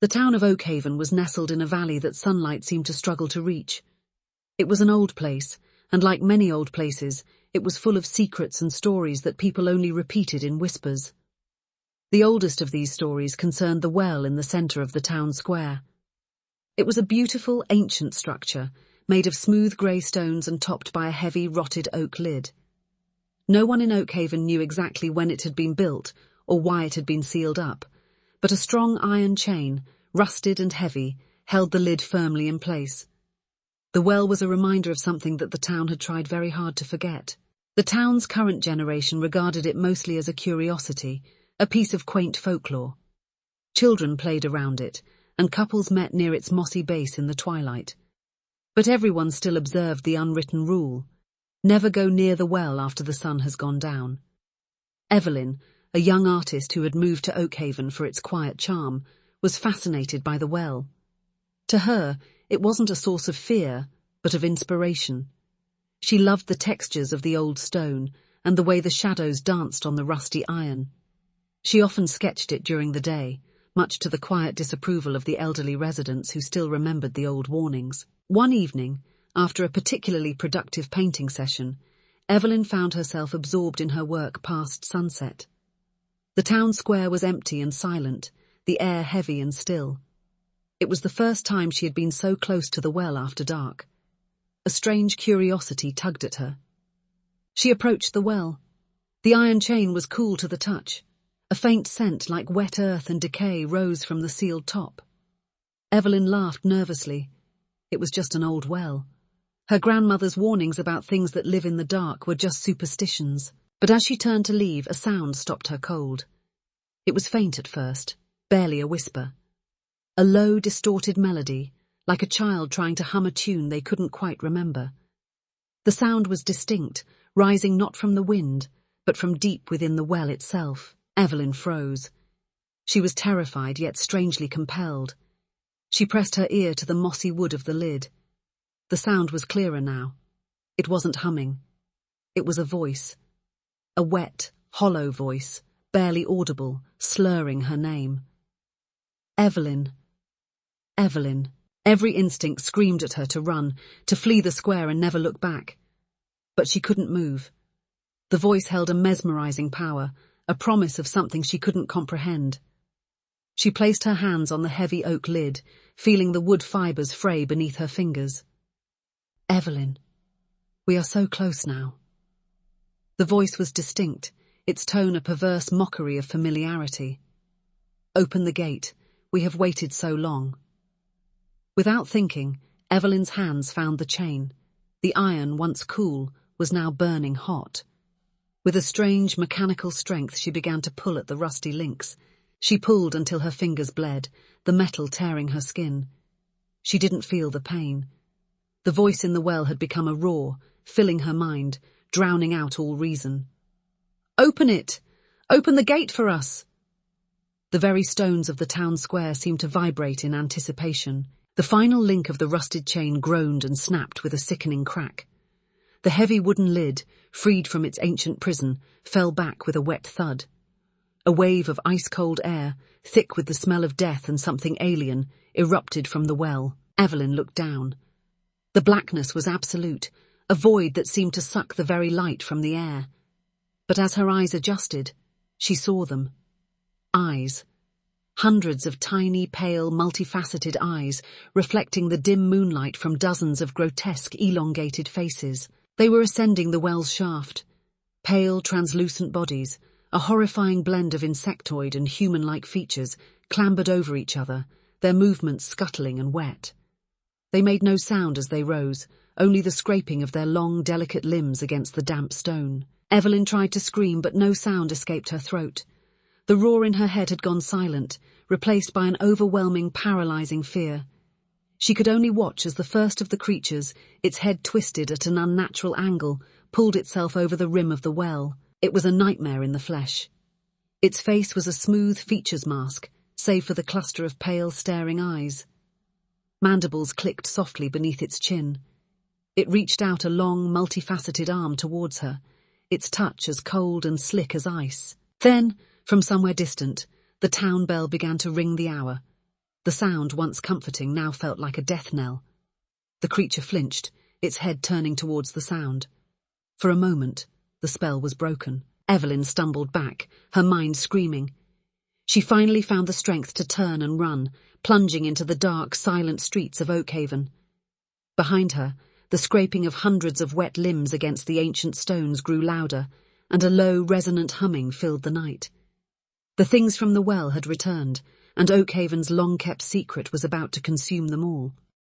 The town of Oakhaven was nestled in a valley that sunlight seemed to struggle to reach. It was an old place, and like many old places, it was full of secrets and stories that people only repeated in whispers. The oldest of these stories concerned the well in the centre of the town square. It was a beautiful, ancient structure, made of smooth grey stones and topped by a heavy, rotted oak lid. No one in Oakhaven knew exactly when it had been built or why it had been sealed up, but a strong iron chain, rusted and heavy, held the lid firmly in place. The well was a reminder of something that the town had tried very hard to forget. The town's current generation regarded it mostly as a curiosity, a piece of quaint folklore. Children played around it, and couples met near its mossy base in the twilight. But everyone still observed the unwritten rule: never go near the well after the sun has gone down. Evelyn, a young artist who had moved to Oakhaven for its quiet charm, was fascinated by the well. To her, it wasn't a source of fear, but of inspiration. She loved the textures of the old stone and the way the shadows danced on the rusty iron. She often sketched it during the day, much to the quiet disapproval of the elderly residents who still remembered the old warnings. One evening, after a particularly productive painting session, Evelyn found herself absorbed in her work past sunset. The town square was empty and silent, the air heavy and still. It was the first time she had been so close to the well after dark. A strange curiosity tugged at her. She approached the well. The iron chain was cool to the touch. A faint scent like wet earth and decay rose from the sealed top. Evelyn laughed nervously. It was just an old well. Her grandmother's warnings about things that live in the dark were just superstitions. But as she turned to leave, a sound stopped her cold. It was faint at first, barely a whisper. A low, distorted melody, like a child trying to hum a tune they couldn't quite remember. The sound was distinct, rising not from the wind, but from deep within the well itself. Evelyn froze. She was terrified, yet strangely compelled. She pressed her ear to the mossy wood of the lid. The sound was clearer now. It wasn't humming. It was a voice. A wet, hollow voice, barely audible, slurring her name. Evelyn. Evelyn. Every instinct screamed at her to run, to flee the square and never look back. But she couldn't move. The voice held a mesmerizing power, a promise of something she couldn't comprehend. She placed her hands on the heavy oak lid, feeling the wood fibers fray beneath her fingers. Evelyn. We are so close now. The voice was distinct, its tone a perverse mockery of familiarity. Open the gate. We have waited so long. Without thinking, Evelyn's hands found the chain. The iron, once cool, was now burning hot. With a strange, mechanical strength, she began to pull at the rusty links. She pulled until her fingers bled, the metal tearing her skin. She didn't feel the pain. The voice in the well had become a roar, filling her mind, drowning out all reason. Open it! Open the gate for us! The very stones of the town square seemed to vibrate in anticipation. The final link of the rusted chain groaned and snapped with a sickening crack. The heavy wooden lid, freed from its ancient prison, fell back with a wet thud. A wave of ice-cold air, thick with the smell of death and something alien, erupted from the well. Evelyn looked down. The blackness was absolute, a void that seemed to suck the very light from the air. But as her eyes adjusted, she saw them. Eyes. Hundreds of tiny, pale, multifaceted eyes, reflecting the dim moonlight from dozens of grotesque, elongated faces. They were ascending the well's shaft. Pale, translucent bodies, a horrifying blend of insectoid and human-like features, clambered over each other, their movements scuttling and wet. They made no sound as they rose, only the scraping of their long, delicate limbs against the damp stone. Evelyn tried to scream, but no sound escaped her throat. The roar in her head had gone silent, replaced by an overwhelming, paralyzing fear. She could only watch as the first of the creatures, its head twisted at an unnatural angle, pulled itself over the rim of the well. It was a nightmare in the flesh. Its face was a smooth features mask, save for the cluster of pale, staring eyes. Mandibles clicked softly beneath its chin. It reached out a long, multifaceted arm towards her, its touch as cold and slick as ice. Then, from somewhere distant, the town bell began to ring the hour. The sound, once comforting, now felt like a death knell. The creature flinched, its head turning towards the sound. For a moment, the spell was broken. Evelyn stumbled back, her mind screaming. She finally found the strength to turn and run, plunging into the dark, silent streets of Oakhaven. Behind her, the scraping of hundreds of wet limbs against the ancient stones grew louder, and a low, resonant humming filled the night. The things from the well had returned, and Oakhaven's long-kept secret was about to consume them all.